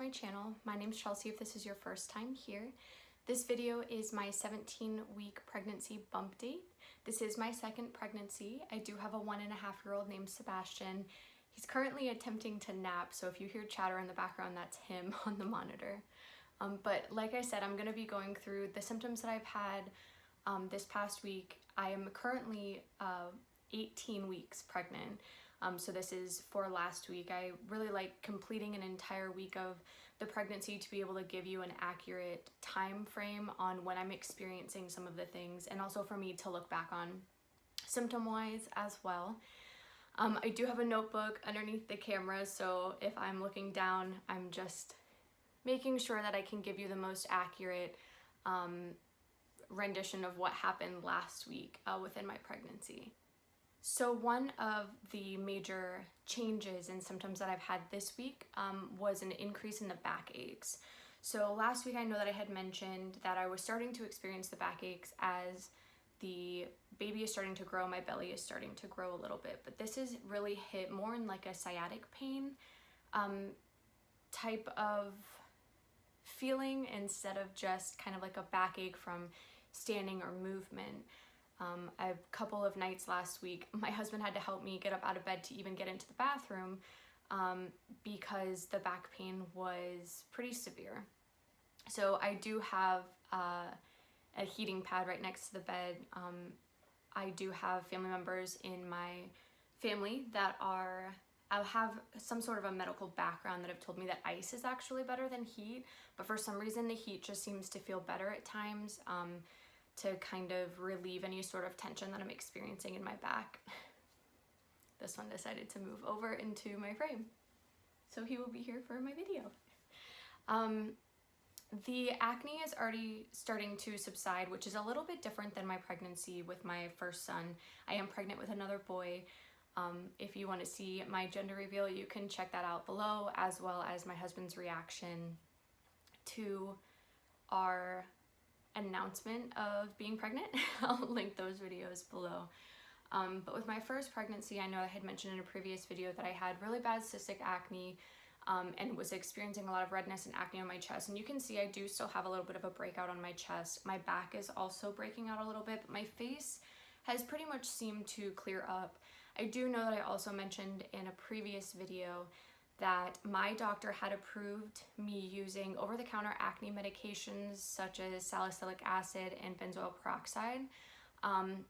my channel. My name's Chelsea if this is your first time here. This video is my 17-week pregnancy bump date. This is my second pregnancy. I do have a 1.5-year-old named Sebastian. He's currently attempting to nap, so if you hear chatter in the background, that's him on the monitor. But like I said, I'm going to be going through the symptoms that I've had this past week. I am currently 18 weeks pregnant. So this is for last week. I really like completing an entire week of the pregnancy to be able to give you an accurate time frame on when I'm experiencing some of the things, and also for me to look back on symptom-wise as well. I do have a notebook underneath the camera, so if I'm looking down, I'm just making sure that I can give you the most accurate rendition of what happened last week within my pregnancy. So one of the major changes and symptoms that I've had this week was an increase in the backaches. So last week I know that I had mentioned that I was starting to experience the backaches as the baby is starting to grow, my belly is starting to grow a little bit, but this is really hit more in like a sciatic pain type of feeling instead of just kind of like a backache from standing or movement. A couple of nights last week, my husband had to help me get up out of bed to even get into the bathroom because the back pain was pretty severe. So I do have a heating pad right next to the bed. I do have family members in my family that have some sort of a medical background that have told me that ice is actually better than heat, but for some reason the heat just seems to feel better at times. To kind of relieve any sort of tension that I'm experiencing in my back. This one decided to move over into my frame, so he will be here for my video. The acne is already starting to subside, which is a little bit different than my pregnancy with my first son. I am pregnant with another boy. If you want to see my gender reveal, you can check that out below, as well as my husband's reaction to our announcement of being pregnant. I'll link those videos below. But with my first pregnancy, I know I had mentioned in a previous video that I had really bad cystic acne and was experiencing a lot of redness and acne on my chest. And you can see I do still have a little bit of a breakout on my chest. My back is also breaking out a little bit, but my face has pretty much seemed to clear up. I do know that I also mentioned in a previous video that my doctor had approved me using over-the-counter acne medications such as salicylic acid and benzoyl peroxide. I'm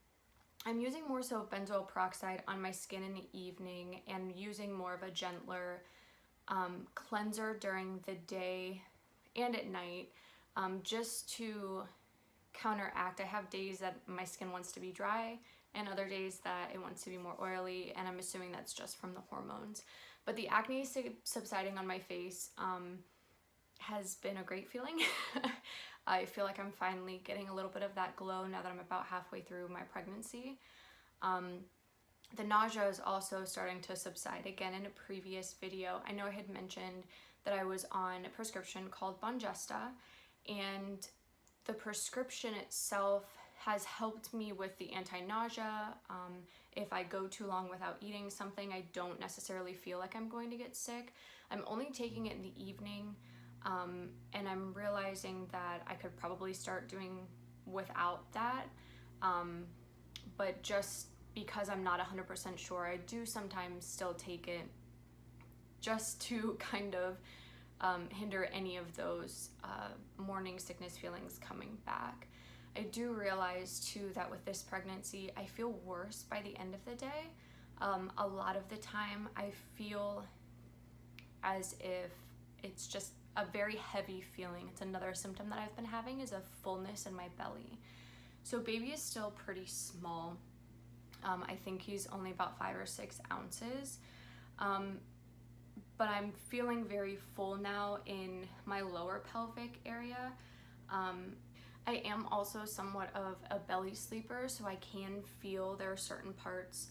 using more so benzoyl peroxide on my skin in the evening and using more of a gentler cleanser during the day and at night, just to counteract. I have days that my skin wants to be dry and other days that it wants to be more oily, and I'm assuming that's just from the hormones. But the acne subsiding on my face has been a great feeling. I feel like I'm finally getting a little bit of that glow now that I'm about halfway through my pregnancy. The nausea is also starting to subside. Again, in a previous video, I know I had mentioned that I was on a prescription called Bongesta, and the prescription itself has helped me with the anti-nausea. If I go too long without eating something, I don't necessarily feel like I'm going to get sick. I'm only taking it in the evening, and I'm realizing that I could probably start doing without that. But just because I'm not 100% sure, I do sometimes still take it just to kind of hinder any of those morning sickness feelings coming back. I do realize too that with this pregnancy, I feel worse by the end of the day. A lot of the time I feel as if it's just a very heavy feeling. It's another symptom that I've been having, is a fullness in my belly. So baby is still pretty small. I think he's only about 5 or 6 ounces. But I'm feeling very full now in my lower pelvic area. I am also somewhat of a belly sleeper, so I can feel there are certain parts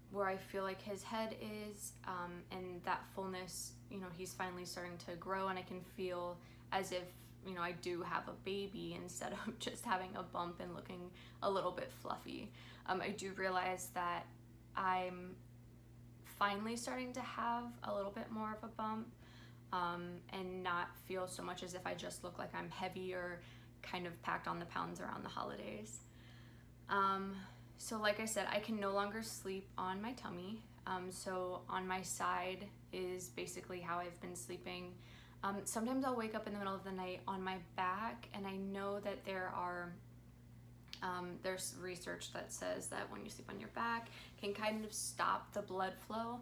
where I feel like his head is, and that fullness, you know, he's finally starting to grow, and I can feel as if, you know, I do have a baby instead of just having a bump and looking a little bit fluffy. I do realize that I'm finally starting to have a little bit more of a bump. and not feel so much as if I just look like I'm heavy or kind of packed on the pounds around the holidays. So like I said, I can no longer sleep on my tummy. So on my side is basically how I've been sleeping. Sometimes I'll wake up in the middle of the night on my back, and I know that there's research that says that when you sleep on your back, can kind of stop the blood flow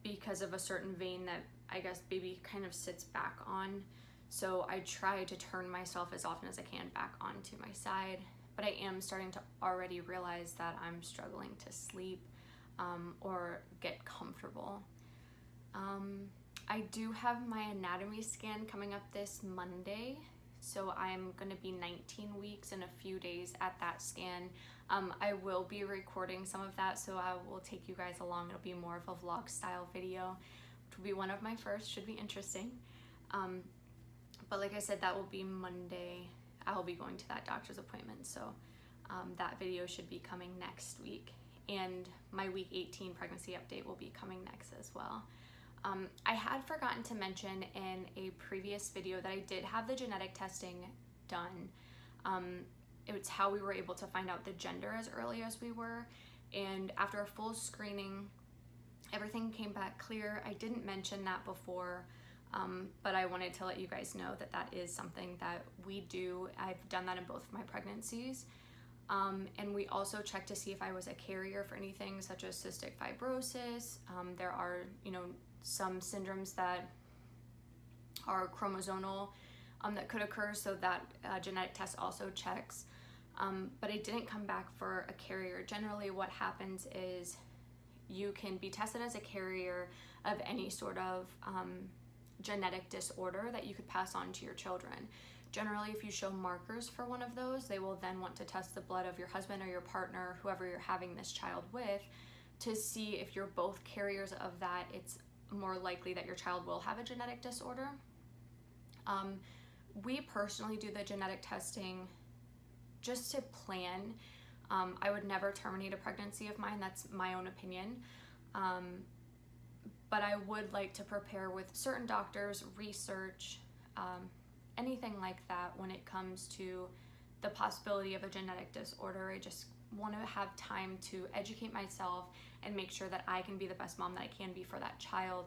because of a certain vein that I guess baby kind of sits back on. So I try to turn myself as often as I can back onto my side, but I am starting to already realize that I'm struggling to sleep or get comfortable. I do have my anatomy scan coming up this Monday, so I'm going to be 19 weeks in a few days at that scan. I will be recording some of that, so I will take you guys along. It'll be more of a vlog style video, which will be one of my first, should be interesting. But like I said, that will be Monday. I'll be going to that doctor's appointment, so that video should be coming next week. And my week 18 pregnancy update will be coming next as well. I had forgotten to mention in a previous video that I did have the genetic testing done. It's how we were able to find out the gender as early as we were. And after a full screening, everything came back clear. I didn't mention that before, but I wanted to let you guys know that that is something that we do. I've done that in both of my pregnancies. And we also checked to see if I was a carrier for anything such as cystic fibrosis. There are, some syndromes that are chromosomal that could occur, so that genetic test also checks. But it didn't come back for a carrier. Generally what happens is you can be tested as a carrier of any sort of genetic disorder that you could pass on to your children. Generally, if you show markers for one of those, they will then want to test the blood of your husband or your partner, whoever you're having this child with, to see if you're both carriers of that. It's more likely that your child will have a genetic disorder. We personally do the genetic testing just to plan. I would never terminate a pregnancy of mine. That's my own opinion. But I would like to prepare with certain doctors, research, anything like that when it comes to the possibility of a genetic disorder. I just want to have time to educate myself and make sure that I can be the best mom that I can be for that child,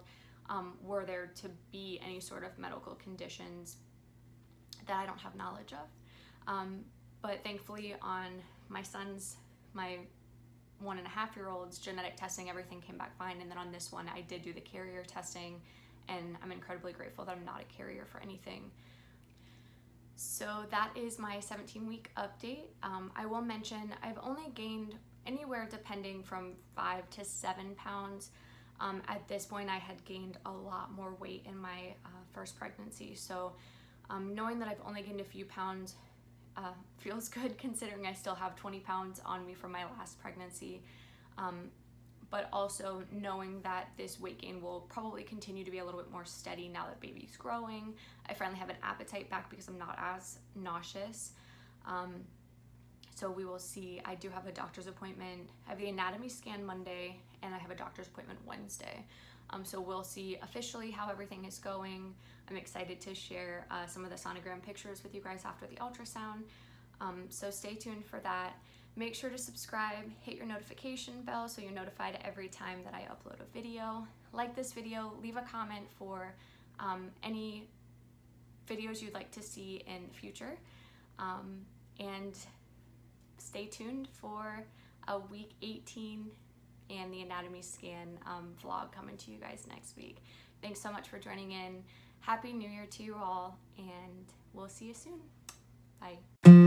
were there to be any sort of medical conditions that I don't have knowledge of. But thankfully on my 1.5-year-old's genetic testing, everything came back fine. And then on this one, I did do the carrier testing, and I'm incredibly grateful that I'm not a carrier for anything. So that is my 17-week update. I will mention I've only gained anywhere depending from 5 to 7 pounds. At this point, I had gained a lot more weight in my first pregnancy. So knowing that I've only gained a few pounds feels good, considering I still have 20 pounds on me from my last pregnancy. But also knowing that this weight gain will probably continue to be a little bit more steady now that baby's growing. I finally have an appetite back because I'm not as nauseous. So we will see. I do have a doctor's appointment. I have the anatomy scan Monday, and I have a doctor's appointment Wednesday. So we'll see officially how everything is going. I'm excited to share some of the sonogram pictures with you guys after the ultrasound. So stay tuned for that. Make sure to subscribe, hit your notification bell so you're notified every time that I upload a video. Like this video, leave a comment for any videos you'd like to see in the future. And stay tuned for a week 18 and the anatomy scan vlog coming to you guys next week. Thanks so much for joining in. Happy New Year to you all, and we'll see you soon. Bye.